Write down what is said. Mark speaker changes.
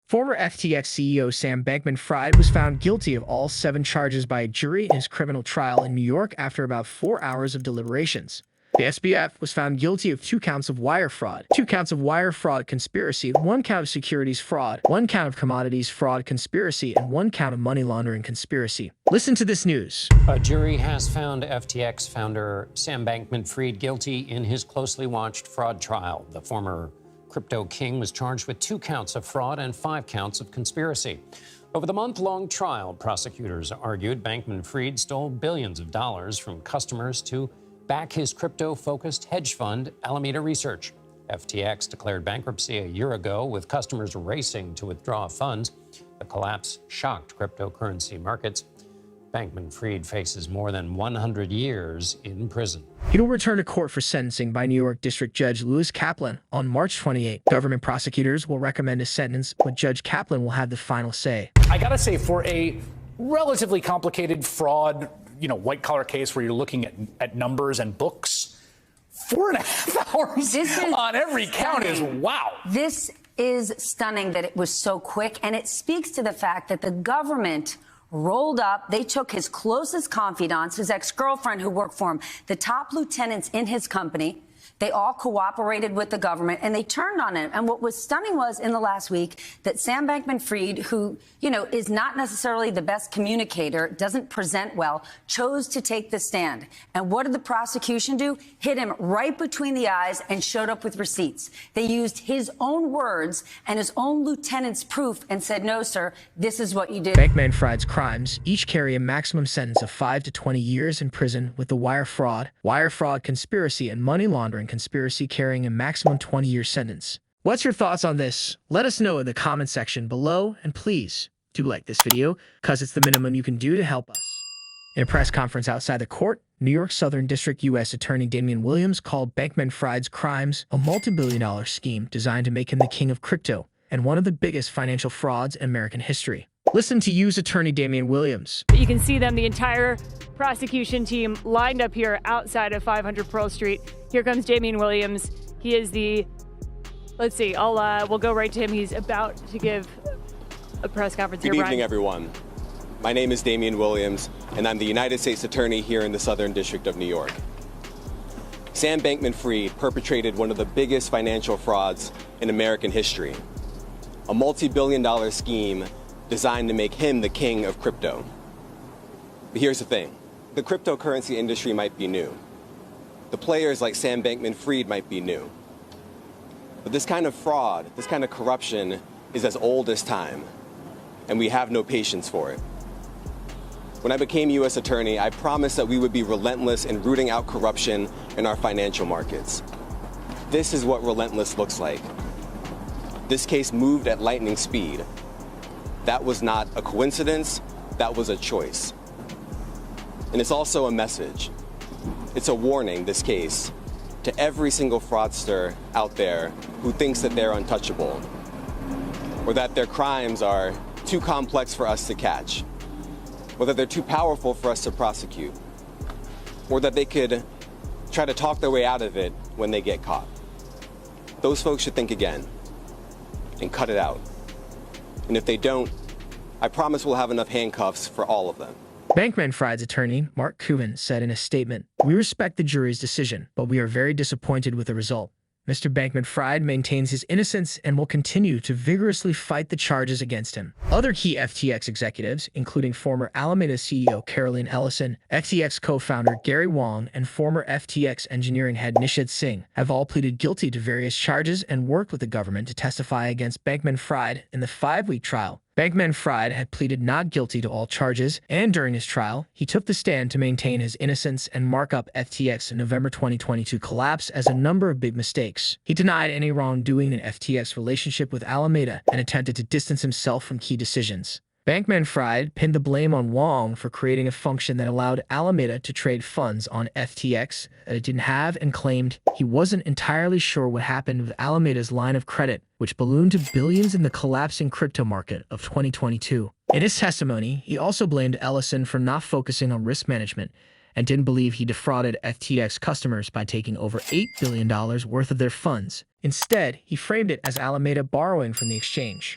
Speaker 1: Former FTX CEO Sam Bankman-Fried was found guilty of all 7 charges by a jury in his criminal trial in New York after about 4 hours of deliberations. The SBF was found guilty of 2 counts of wire fraud, 2 counts of wire fraud conspiracy, 1 count of securities fraud, 1 count of commodities fraud conspiracy, and 1 count of money laundering conspiracy. Listen to this news.
Speaker 2: A jury has found FTX founder Sam Bankman-Fried guilty in his closely watched fraud trial. The former crypto king was charged with 2 counts of fraud and 5 counts of conspiracy. Over the month-long trial, prosecutors argued Bankman-Fried stole billions of dollars from customers to back his crypto-focused hedge fund, Alameda Research. FTX declared bankruptcy a year ago, with customers racing to withdraw funds. The collapse shocked cryptocurrency markets. Bankman-Fried faces more than 100 years in prison.
Speaker 1: He will return to court for sentencing by New York District Judge Lewis Kaplan on March 28. Government prosecutors will recommend a sentence, but Judge Kaplan will have the final say.
Speaker 3: I gotta say, for a relatively complicated fraud, white-collar case where you're looking at numbers and books, 4.5 hours on every count is wow.
Speaker 4: This is stunning that it was so quick, and it speaks to the fact that the government rolled up. They took his closest confidants, his ex-girlfriend who worked for him, the top lieutenants in his company. They all cooperated with the government, and they turned on him. And what was stunning was, in the last week, that Sam Bankman-Fried, who, is not necessarily the best communicator, doesn't present well, chose to take the stand. And what did the prosecution do? Hit him right between the eyes and showed up with receipts. They used his own words and his own lieutenant's proof and said, no, sir, this is what you did.
Speaker 1: Bankman-Fried's crimes each carry a maximum sentence of 5 to 20 years in prison, with the wire fraud conspiracy, and money laundering conspiracy carrying a maximum 20-year sentence. What's your thoughts on this? Let us know in the comment section below, and please do like this video, because it's the minimum you can do to help us. In a press conference outside the court, New York Southern District U.S. Attorney Damian Williams called Bankman-Fried's crimes a multi-billion-dollar scheme designed to make him the king of crypto and one of the biggest financial frauds in American history. Listen to U.S. Attorney Damian Williams.
Speaker 5: You can see them, the entire prosecution team lined up here outside of 500 Pearl Street. Here comes Damian Williams. He is let's see, we'll go right to him. He's about to give a press conference here,
Speaker 6: Good
Speaker 5: Brian.
Speaker 6: evening, everyone. My name is Damian Williams, and I'm the United States Attorney here in the Southern District of New York. Sam Bankman-Fried perpetrated one of the biggest financial frauds in American history, a multi-billion-dollar scheme designed to make him the king of crypto. But here's the thing. The cryptocurrency industry might be new. The players like Sam Bankman-Fried might be new. But this kind of fraud, this kind of corruption is as old as time, and we have no patience for it. When I became U.S. Attorney, I promised that we would be relentless in rooting out corruption in our financial markets. This is what relentless looks like. This case moved at lightning speed. That was not a coincidence, that was a choice. And it's also a message. It's a warning, this case, to every single fraudster out there who thinks that they're untouchable, or that their crimes are too complex for us to catch, or that they're too powerful for us to prosecute, or that they could try to talk their way out of it when they get caught. Those folks should think again and cut it out. And if they don't, I promise we'll have enough handcuffs for all of them.
Speaker 1: Bankman-Fried's attorney, Mark Cuban, said in a statement, "We respect the jury's decision, but we are very disappointed with the result. Mr. Bankman-Fried maintains his innocence and will continue to vigorously fight the charges against him." Other key FTX executives, including former Alameda CEO Caroline Ellison, FTX co-founder Gary Wang, and former FTX engineering head Nishad Singh, have all pleaded guilty to various charges and worked with the government to testify against Bankman-Fried in the 5-week trial. Bankman-Fried had pleaded not guilty to all charges, and during his trial, he took the stand to maintain his innocence and mark up FTX's November 2022 collapse as a number of big mistakes. He denied any wrongdoing in FTX's relationship with Alameda and attempted to distance himself from key decisions. Bankman-Fried pinned the blame on Wang for creating a function that allowed Alameda to trade funds on FTX that it didn't have, and claimed he wasn't entirely sure what happened with Alameda's line of credit, which ballooned to billions in the collapsing crypto market of 2022. In his testimony, he also blamed Ellison for not focusing on risk management and didn't believe he defrauded FTX customers by taking over $8 billion worth of their funds. Instead, he framed it as Alameda borrowing from the exchange.